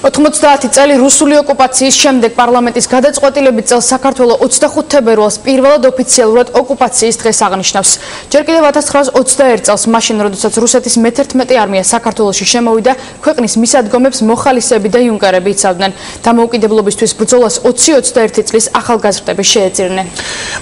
90 წელი რუსული ოკუპაციის შემდეგ პარლამენტის გადაწყვეტილებით წელს საქართველოს 25 თებერვალს პირველად ოფიციალურად ოკუპაციის დღეს აღნიშნავს. ჯერ კიდევ 1921 წელს მაშინ, როდესაც რუსეთის მე-11 არმია საქართველოში შემოვიდა, ქვეყნის მისადგომებს მოხალისეები და იუნკერები იცავდნენ. დამოუკიდებლობისთვის ბრძოლას 20-21 წლის ახალგაზრდები შეეწირნენ.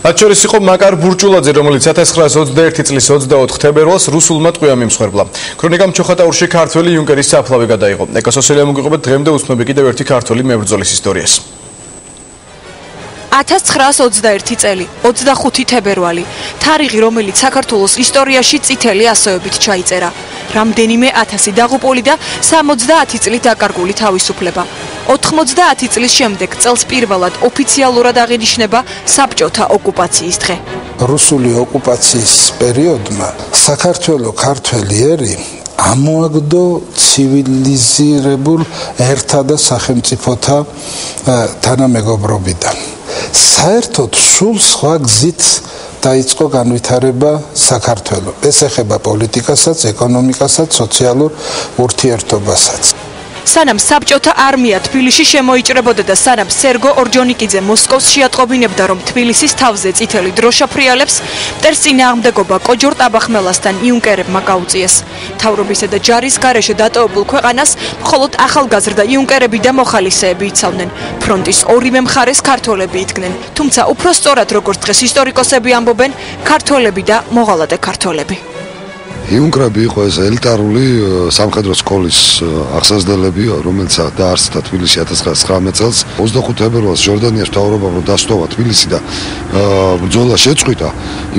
მათ შორის იყო მაკარ ბურჭულაძე, რომელიც 1921 წლის 24 თებერვალს რუსულმა ტყვიამ იმსხვერპლა. ქრონიკამ ჩოხატაურში ქართველი იუნკერის საფლავი გადაიღო. ეკოსოსიალია მოგიყვებით დღემდე უსმები კიდევ ერთი ქართველი მებრძოლის ისტორიას. 1921 წელი, 25 თებერვალი, თარიღი, რომელიც საქართველოს ისტორიაში წითელი ასოებით ჩაიწერა. რამდენიმე 1000 დაღუპული და 70 წლით დაკარგული თავისუფლება. 90 წლის შემდეგ წელს პირველად ოფიციალურად აღინიშნება საბჭოთა ოკუპაციის დღე. რუსული ოკუპაციის პერიოდმა საქართველოს ქართველი ერი ამოაგდო ცივილიზირებულ ერთა და სახელმწიფოთა თანამეგობრობიდან. საერთოდ სულ სხვა გზით დაიწყო განვითარება საქართველოს. ეს ეხება პოლიტიკასაც, ეკონომიკასაც, სოციალურ ურთიერთობასაც. სანამ საბჭოთა არმია თბილისში შემოიჭრებოდა და სანამ სერგო ორჯონიკიძე მოსკოვს შეატყობინებდა, რომ თბილისის თავზე წითელი დროშა ფრიალებს, მტერს წინააღმდეგობა კოჯორ ტაბახმელასთან იუნკერებმა გაუწიეს. მთავრობისა და ჯარის გარეშე დატოვებულ ქვეყანას მხოლოდ ახალგაზრდა იუნკერები და მოხალისეები იცავდნენ. ფრონტის ორივე მხარეს ქართველები იდგნენ, თუმცა უფრო სწორად, როგორც დღეს ისტორიკოსები ამბობენ, ქართველები და მოღალატე ქართველები. იუნკერები იყო ეს ელიტარული სამხედრო სკოლის აღსაზრდელები, რომელიც დაარსდა თბილისში 1919 წელს. 25 თებერვალს ჟორდანიას მთავრობამ დასტოვა თბილისი და ბრძოლა შეწყვიტა.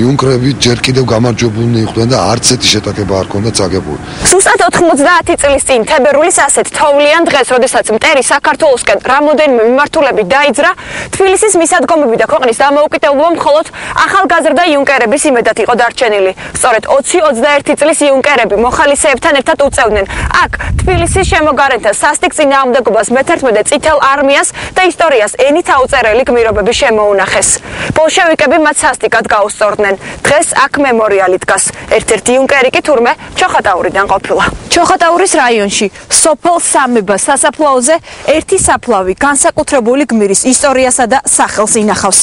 იუნკერები ჯერ კიდევ გამარჯვებულნი იყვნენ და არც ერთი შეტაკება არ ჰქონდათ წაგებული. ზუსტად 90 წლის წინ თებერვლის ასეთ თოვლიან დღეს, როდესაც მტერი საქართველოსკენ რამოდენიმე მიმართულებით დაიძრა, თბილისის მისადგომები და ქვეყნის დამოუკიდებლობა მხოლოდ ახალგაზრდა იუნკერების იმედად იყო დარჩენილი. სწორედ 20-21 წლის იუნკერები მოხალისეებთან ერთად უწევდნენ აქ თბილისის შემოგარენთა სასტიკ წინააღმდეგობას მე-11 წითელ არმიას და ისტორიას ენით აუწერელი გმირობები შემოუნახეს. ბოლშევიკები მათ სასტიკად გაუსწორდნენ. დღეს აქ მემორიალი დგას. ერთ-ერთი იუნკერი კი თურმე ჩოხატაურიდან ყოფილა. ჩოხატაურის რაიონში სოფელ სამება სასაფლაოზე ერთი საფლავი განსაკუთრებული გმირის ისტორიასა და სახელს ინახავს.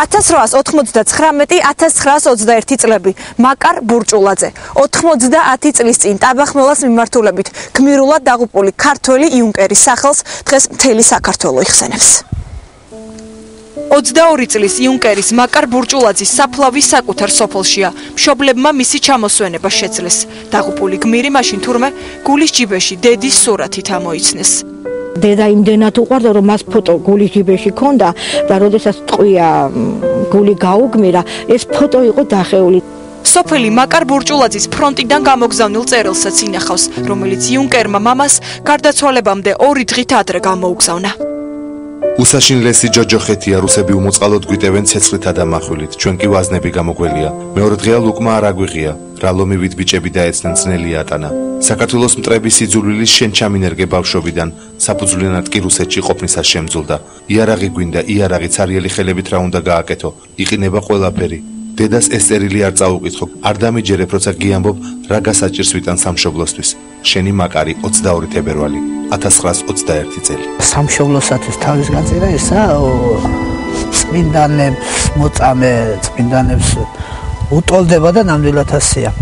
1899-1921 წლები მაკარ ბურჭულაძე 90 წლის წინ ტაბახმელას მიმართულებით გმირულად დაღუპული ქართველი იუნკერის სახელს დღეს მთელი საქართველო იხსენებს. 22 წლის იუნკერის მაკარ ბურჭულაძის საფლავი საკუთარ სოფელშია. მშობლებმა მისი ჩამოსვენება შეძლეს. დაღუპული გმირი მაშინ თურმე გულის ჯიბეში დედის სურათით ამოიცნეს. დედა იმდენად უყვარდა, რომ მას ფოტო გულის ჯიბეში ჰქონდა და როდესაც ტყვია გული გაუგმირა, ეს ფოტო იყო დახეული. სოფელი მაკარ ბურჭულაძის ფრონტიდან გამოგზავნილ წერილსაც ინახავს, რომელიც იუნკერმა მამას გარდაცვალებამდე 2 დღით ადრე გამოუგზავნა. უსაშინლესი ჯოჯოხეთია, რუსები უმოწყალოდ გვიტევენ ცეცხლითა და מחვილით, ჩვენ კი ვაზნები გამოგველია. მეორე დღეა ლუკმა არ აგვიღია, რა ლომივით ბიჭები დაეცნენ ძნელია ატანა. საქართველოს მტრების სიძულვილის შენ ჩამინერგე ბავშვობიდან, საფუძვლიანად კი რუსეთში ყოფნისას შემძულდა. იარაღი გვინდა, იარაღი ცარიელი ხელებით რა უნდა გააკეთო, იყინება ყველაფერი. დედას ეს წერილი არ წაუკითხო, არ დამიჯერებ, როცა გიამბობ რა გასაჭირს ვიტან სამშობლოსთვის. შენი მაკარი 22 თებერვალი 1921 წელი. სამშობლოსათვის თავის გაწერა ესა წმინდანებს მოწამე წმინდანებს უტოლდება და ნამდვილად ასეა.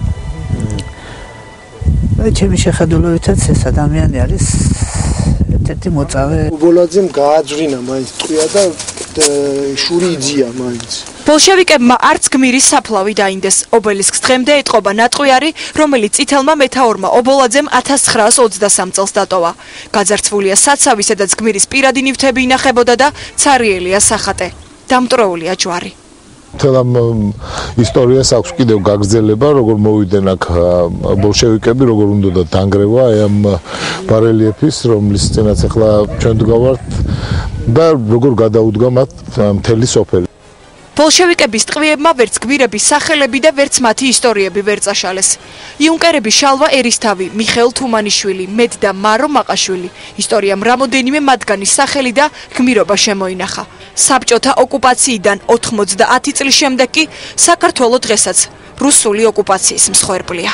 ჩემი შეხედულებითაც ეს ადამიანი არის ერთ-ერთი მოწამე. უბოლაძემ გააძვინა მაინც ტყვია და შური იძია მაინც. ბოლშევიკებმა არც გმირის საფლავი დაინდეს. ობელისკს დღემდე ეტყობა ნატყვიარი, რომელიც წითელმა მეთაურმა ობოლაძემ 1923 წელს დატოვა. გაძარცვულია საცავი, სადაც გმირის პირადი ნივთები ინახებოდა და ცარიელია სახატე. დამტვრეულია ჯვარი. თელამ ისტორიას აქვს კიდევ გაგრძელება, როგორ მოვიდნენ აქ ბოლშევიკები, როგორ უნდა დანგრევა ამ ბარელიეფის, რომლის წინაც ახლა ჩვენ დგავართ და როგორ გადაუდგა მათ მთელი სოფელი. ბოლშევიკების ტყვიებმა ვერც გმირების სახელები და ვერც მათი ისტორიები ვერ წაშალეს. იუნკერები შალვა ერისთავი, მიხეილ თუმანიშვილი, მედ და მარო მაყაშვილი. ისტორიამ რამოდენიმე მათგანის სახელი და გმირობა შემოინახა. საბჭოთა ოკუპაციიდან 90 წლის შემდეგ კი საქართველო დღესაც რუსული ოკუპაციის მსხვერპლია.